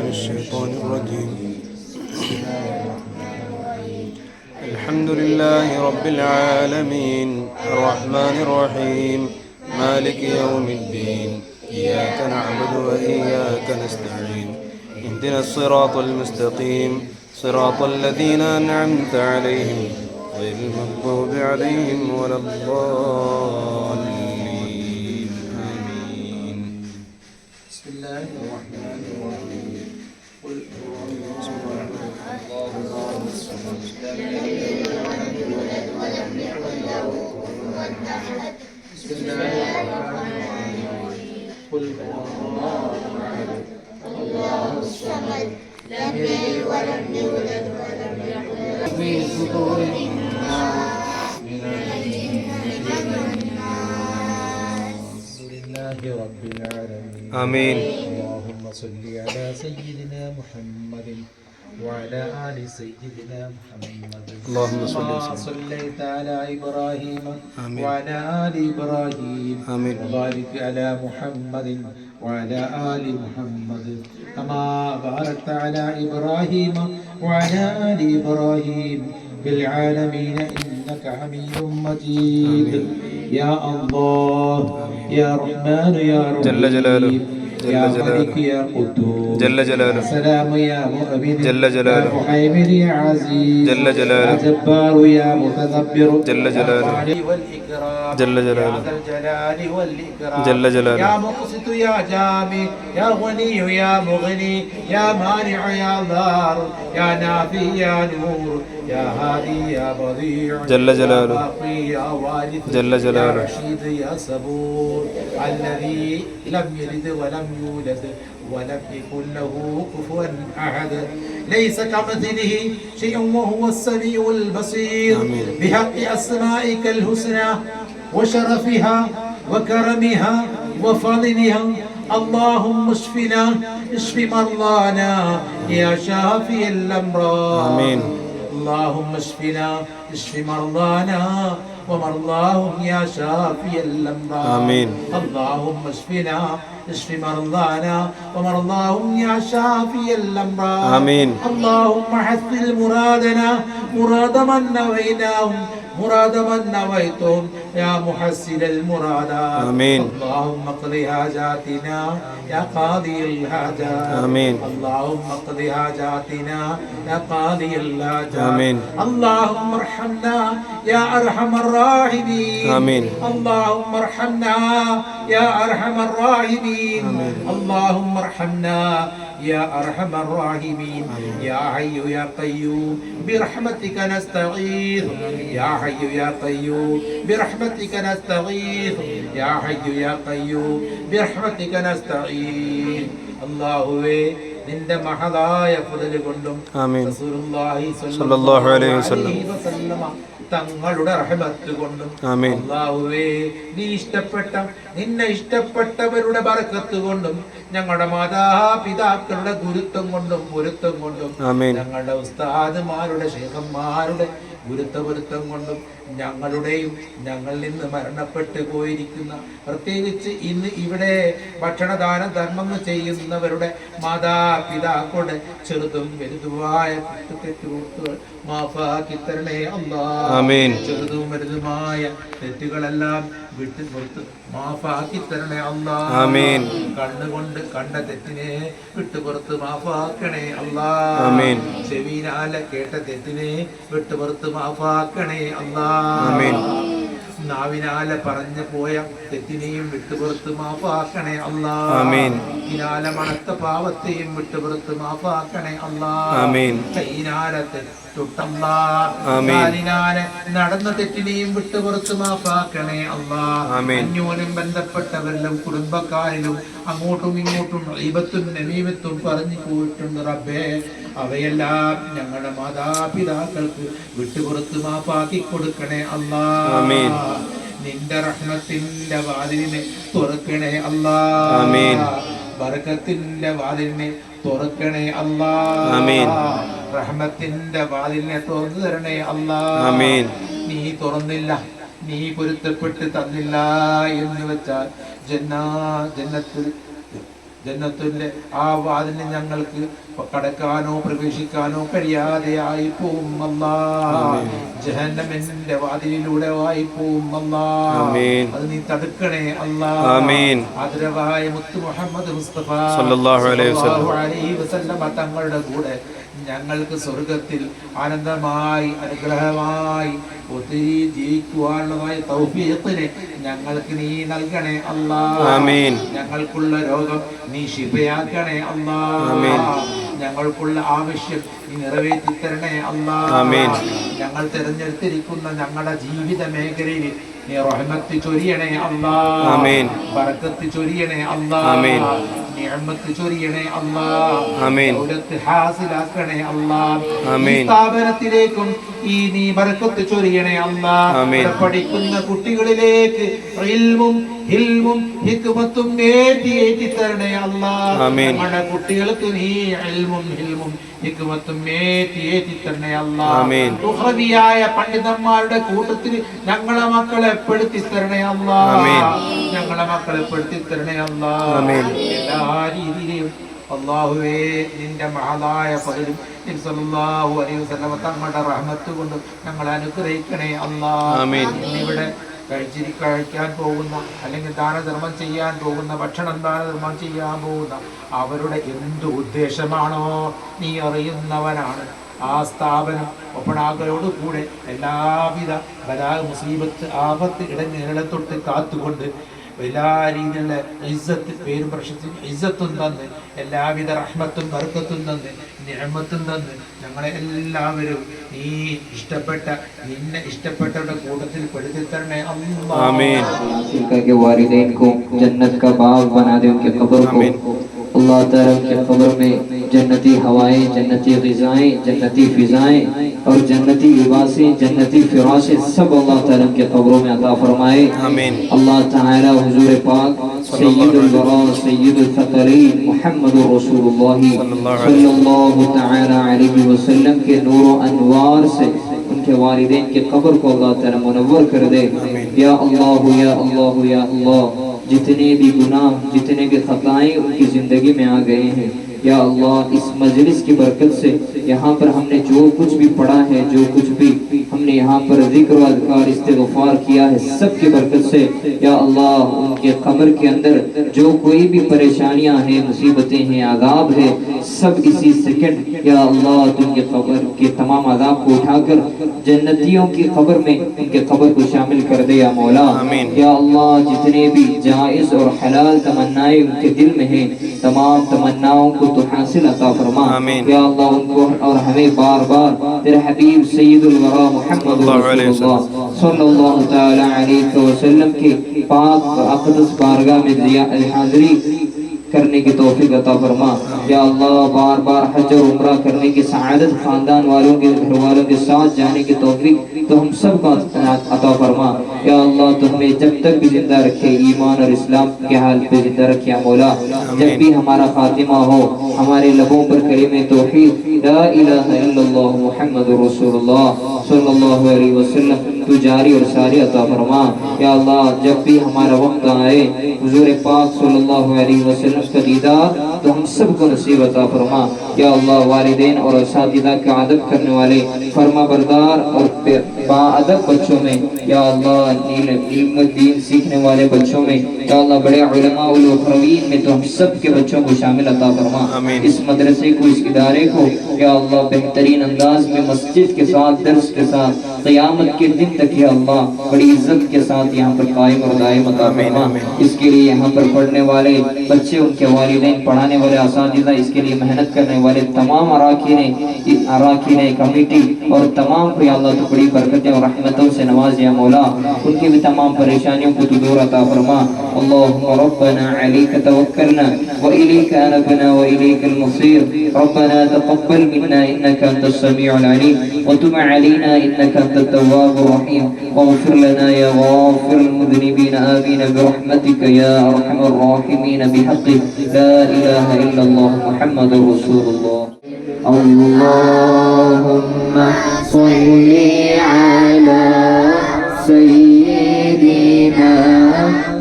الشيطان الرجيم. الحمد لله رب العالمين الرحمن الرحيم مالك يوم الدين إياك نعبد وإياك نستعين اهدنا الصراط المستقيم صراط الذين أنعمت عليهم غير المغضوب عليهم ولا الضالين آمين. بسم الله الرحمن الرحيم. قل بسم الله الرحمن الرحيم. قل هو الله أحد الله الصمد لم يلد ولم يولد ولم يكن له في صدورهم من الحمد لله رب العالمين. آمين. اللهم صل على سيدنا محمد وعلى آل سيدنا محمد. اللهم صل كما وسلم. صليت على إبراهيم آمين. وعلى آل إبراهيم. آمين. وبارك على محمد وعلى آل محمد كما باركت على إبراهيم وعلى آل إبراهيم في العالمين إنك حميد مجيد. يا الله يا رحمن يا رحيم جل جلاله يا ملك يا قدوس جل جلاله سلام يا مؤمن جل جلاله يا محيمن يا عزيز جل جلاله يا جبار يا متكبر جل جلاله والإكرام جل جلاله يا ذا الجلال والإكرام جل جلاله يا مقسط يا جامع يا غني يا مغني يا مانع يا ضار يا نافي يا نور يا هادي يا بديع جل جلاله يا باقي يا وارث جل جلاله يا رشيد يا صبور الذي لم يلد ولم يولد ولم يكن له كفوا أحد ليس كمثله شيء وهو السميع البصير. بحق أسمائك الحسنى وشرفها وكرمها وفضلها اللهم اشفنا اشف مرضانا يا شافي الأمراض. آمين. اللهم اشفنا اشف مرضانا ومرضاهم يا شافي الأمراض. آمين. اللهم اشفنا اشف مرضانا ومرضاهم يا شافي الأمراض. آمين. اللهم حسن مرادنا مراد من نويناهم مراد من نويتم يا محسن المرادات. آمين. اللهم اقض حاجاتنا يا قاضي الحاجات. آمين. اللهم اقض حاجاتنا يا قاضي الحاجات. آمين. اللهم ارحمنا يا أرحم الراحمين. آمين. اللهم ارحمنا يا أرحم الراحمين. اللهم ارحمنا يا أرحم الراحمين. يا حي يا قيوم برحمتك نستغيث يا حي يا قيوم برحمتك نستغيث يا حي يا قيوم برحمتك نستغيث. അല്ലാഹുവേ നിന്റെ മഹദായ ഫضل കൊണ്ടും ആമീൻ റസൂലുള്ളാഹി സ്വല്ലല്ലാഹു അലൈഹി വസല്ലം തങ്ങളുടെ റഹ്മത്ത് കൊണ്ടും ആമീൻ അല്ലാഹുവേ നീ ഇഷ്ടപ്പെട്ട നിന്നെ ഇഷ്ടപ്പെട്ടവരുടെ ബർക്കത്ത് കൊണ്ടും ഞങ്ങളുടെ മാതാപിതാക്കളുടെ ഗുരുത്വം കൊണ്ടും പൊരുത്തം കൊണ്ടും ആമീൻ ഞങ്ങളുടെ ഉസ്താദുമാരുടെ ശൈഖന്മാരുടെ ഗുരുത്വപൊരുത്തം കൊണ്ടും ഞങ്ങളുടെയും ഞങ്ങളിൽ നിന്ന് മരണപ്പെട്ടു പോയിരിക്കുന്ന പ്രത്യേകിച്ച് ഇന്ന് ഇവിടെ ഭക്ഷണദാന ധർമ്മങ്ങൾ ചെയ്യുന്നവരുടെ മാതാപിതാക്കളുടെ ചെറുതും വലുതുമായ തെറ്റുകൾ മാഫാക്കി തരണേ അല്ലാഹ്. ചെറുതും വലുതുമായ തെറ്റുകളെല്ലാം വിട്ടു പുറത്ത് മാഫാക്കി തരണേ അല്ലാഹ്. കണ്ണുകൊണ്ട് കണ്ട തെറ്റിനെ വിട്ടുപുറത്ത് മാഫാക്കണേ അല്ലാഹ്. ചെവിനാലെ കേട്ട തെറ്റിനെ വിട്ടുപുറത്ത് മാഫാക്കണേ അല്ലാഹ്. നാവിനാലെ പറഞ്ഞു പോയ തെറ്റിനെയും വിട്ടുപുറത്ത് മാഫാക്കണേ അല്ലാഹ്. ഇതിനാലെ മണത്ത പാവത്തെയും വിട്ടുപുറത്ത് മാഫാക്കണേ അല്ലാഹ്. കൈനാലെ തൊട്ടല്ലാഹ് നടന്ന തെറ്റിനെയും വിട്ടുപുറത്ത് മാഫാക്കണേ അല്ലാഹ്. അന്യോന്യം ബന്ധപ്പെട്ടവരിലും കുടുംബക്കാരിലും അങ്ങോട്ടും ഇങ്ങോട്ടും ഗീബത്തും നമീമത്തും പറഞ്ഞു പോയിട്ടുണ്ട് റബ്ബേ. അവയെല്ലാം ഞങ്ങളുടെ മാതാപിതാക്കൾക്ക് വിട്ടുപുറത്ത് മാഫാക്കി കൊടുക്കണേ അല്ലാഹ്. നിന്റെ റഹ്മത്തിന്റെ വാതിലിനെ തുറക്കണേ അല്ലാഹ്. ബർക്കത്തിന്റെ വാതിലിനെ തുറക്കണേ അല്ലാഹ്. റഹ്മത്തിന്റെ വാതിലിനെ തുറന്നു തരണേ അല്ലാഹ്. നീ തുറന്നില്ല, നീ പൊരുത്തപ്പെട്ട് തന്നില്ല എന്ന് വെച്ചാൽ ജന്നത്തിൽ ജന്നത്തിന്റെ ആ വാതിലിന് ഞങ്ങൾക്ക് കടക്കാനോ പ്രവേശിക്കാനോ കഴിയാതെയായി പോവും അല്ലാ. ജഹന്നമിന്റെ വാതിലിലൂടെ ആയി പോവും അല്ലാ. അത് നീ തടുക്കണേ അല്ലാ. ആദരവായ മുത്ത് മുഹമ്മദ് മുസ്തഫ സല്ലല്ലാഹു അലൈഹി വസല്ലം തങ്ങളുടെ കൂടെ ഞങ്ങൾക്ക് സ്വർഗത്തിൽ ആനന്ദമായി അനുഗ്രഹമായി ഒത്തിരി ജീവിക്കുവാനുള്ളതായ തൗഫീഖിനെ ഞങ്ങൾക്ക് നീ നൽകണേ അല്ലാ. ഞങ്ങൾക്കുള്ള രോഗം നീ ശിഫയാക്കണേ അല്ലാ. ഞങ്ങൾക്കുള്ള ആവശ്യം നീ നിറവേറ്റി തരണേ അല്ലാ. ഞങ്ങൾ തിരഞ്ഞെടുത്തിരിക്കുന്ന ഞങ്ങളുടെ ജീവിത മേഖലയിൽ നീ റഹ്മത്ത് ചൊരിയണേ അല്ലാ. ബറക്കത്ത് ചൊരിയണേ അല്ലാ. നിഅമത്ത് ചൊരിയണേ അല്ലാ. ദൗലത്ത് ഹാസിലാക്കണേ അല്ലാ. ഈ സ്ഥാപനത്തിലേക്കും ഈ നീ ബറക്കത്ത് ചൊരിയണേ അല്ലാ. പഠിക്കുന്ന കുട്ടികളിലേക്ക് ഇൽമും ഹിൽമും ഹിക്മത്തും ഏറ്റി തരണേ അല്ലാ. നമ്മുടെ കുട്ടികൾക്ക് നീ ഇൽമും ഹിൽമും ഹിക്മത്തും ഏറ്റി തരണേ അല്ലാ. ഉഖവിയായ പണ്ഡിതന്മാരുടെ കൂട്ടത്തിൽ ഞങ്ങളെ മക്കളെ പെടുത്തി തരണേ അല്ലാ. ഞങ്ങളെ മക്കളെ പെടുത്തി തരണേ അല്ലാ. എല്ലാ രീതിയിലും അല്ലാഹുവേ നിന്റെ മഹദായ പകലും നബി സല്ലല്ലാഹു അലൈഹി വസല്ലം തങ്ങളുടെ റഹ്മത്ത് കൊണ്ട് ഞങ്ങളെ അനുഗ്രഹിക്കണേ അല്ലാ. ഇവിടെ കഴിക്കാൻ പോകുന്ന അല്ലെങ്കിൽ ദാനധർമ്മം ചെയ്യാൻ പോകുന്ന ഭക്ഷണം ദാനധർമ്മം ചെയ്യാൻ പോകുന്ന അവരുടെ എന്ത് ഉദ്ദേശമാണോ നീ അറിയുന്നവനാണ്. ആ സ്ഥാപനം ഒപ്പണാകലോട് കൂടെ എല്ലാവിധ ബലാ മുസീബത്ത് ആപത്ത് ഇടഞ്ഞ തൊട്ട് കാത്തുകൊണ്ട് എല്ലാ രീതിയിലുള്ള ഇസ്സത്ത് പേരും പ്രശസ്തി ഇസ്സത്തും തന്ന് എല്ലാവിധ റഹ്മത്തും ബർക്കത്തും തന്ന് നിഅമത്തും തന്ന് ഞങ്ങളെ എല്ലാവരും നീ ഇഷ്ടപ്പെട്ട നിന്നെ ഇഷ്ടപ്പെട്ടവരുടെ കൂട്ടത്തിൽ പെടുത്തി തരണേ അല്ലാഹ്. ആമീൻ. के वालिदैन को जन्नत का बाग बना दे, उनके कब्र को अल्लाह ताला के कब्र में जन्नती हवाएं, जन्नती ग़िज़ाएं, जन्नती फ़िज़ाएं और जन्नती लिबासें, जन्नती फ़िराशें सब अल्लाह ताला के कब्रों में अता फरमाए। आमीन। अल्लाह ताला हुजूर पाक सय्यदुल वरा सय्यदुल फ़क़रीन मुहम्मदुर रसूलुल्लाह सल्लल्लाहु ताला अलैहि वसल्लम के नूर व अनवार से उनके वालिदैन के कब्र को अल्लाह ताला मुनव्वर कर दे। या अल्लाह या अल्लाह या अल्लाह, जितने भी गुनाह जितने भी खताएं उनकी जिंदगी में आ गए हैं, या अल्लाह इस मजलिस की बरकत से यहाँ पर हमने जो कुछ भी पढ़ा है, जो कुछ भी हमने यहाँ पर जिक्र व अज़कार इस्तिग़फ़ार किया है, सब की बरकत से या अल्लाह उनके कब्र के अंदर जो कोई भी परेशानियाँ हैं, मुसीबतें हैं, आज़ाब है, सब इसी सेकंड या अल्लाह उनके कब्र के तमाम आज़ाब को उठाकर जन्नतियों की कब्र में उनके कब्र को शामिल कर दे या मौला। या अल्लाह जितने भी जायज़ और हलाल तमन्नाएं उनके दिल में हैं, तमाम तमन्नाओं को तो हासिल अता फरमा। या अल्लाह उनको और हमें बार बार तेरे हबीब सय्यदुल वरा मुहम्मद सल्लल्लाहु तआला अलैहि वसल्लम के पाक अक़दस बारगाह में हाज़िरी करने की तौफीक अता फरमा। या अल्लाह बार बार हज और उम्रा करने की सआदत खानदान वालों के घर वालों के साथ जाने की तौफीक तो हम सब को अता फरमा। या अल्लाह तो हमें जब तक भी जिंदा रखे, ईमान और इस्लाम के हाल पे जिंदा रखे मौला। जब भी हमारा खातिमा हो, हमारे लबों पर कलिमे तौहीद ला इलाहा इल्लल्लाह मुहम्मदुर रसूलुल्लाह सल्लल्लाहु अलैहि वसल्लम तू जारी और सारी अता फरमा। या अल्लाह जब भी हमारा वक्त आए हुजूर पाक सल्लल्लाहु अलैहि वसल्लम का दीदार तो हम सब को नसीब अता फरमा। या अल्लाह वालिदैन और असातिज़ा का अदब करने वाले फरमा बरदार और बाअदब बच्चों में, या अल्लाह इल्म दीन सीखने वाले बच्चों में, या अल्लाह बड़े उलमा उल उखरवीन में तो हम सब के बच्चों को शामिल अता फरमा। इस मदरसे को, इस इदारे को या अल्लाह बेहतरीन अंदाज में मस्जिद के साथ, दर्स के साथ क़यामत के दिन तक या अल्लाह बड़ी इज्जत के साथ यहाँ पर कायम और दायम अता फरमा। इसके लिए यहाँ पर पढ़ने वाले बच्चे, उनके वालिदैन, पढ़ाने वाले असातिज़ा, इसके लिए मेहनत करने वाले तमाम अराकीन कमेटी और तमाम को या अल्लाह तो बड़ी बरकतें और रहमतों से नवाज या मौला। उनकी भी तमाम परेशानियों को तू दूर अता फरमा। अल्लाहुम्मा रब्बना अलैका तवक्कलना व इलैका अनबना व इलैकल मसीर। रब्बना तक़ब्बल मिन्ना इन्नका अंतस समीउल अलीम व तुब अलैना इन्नका अंतत तव्वाबुर रहीम वाग़फिर लना या गाफ़िरुल मुज़निबीन आमीन बिरहमतिका या अरहमर राहिमीन बिहक़्क़ि ला इलाहा इल्लल्लाह मुहम्मदुर रसूलुल्लाह। अल्लाहुम्मा सल्लि अला सय्यिदिना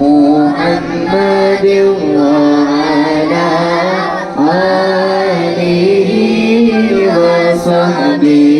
मुहम्मद व अला صحبه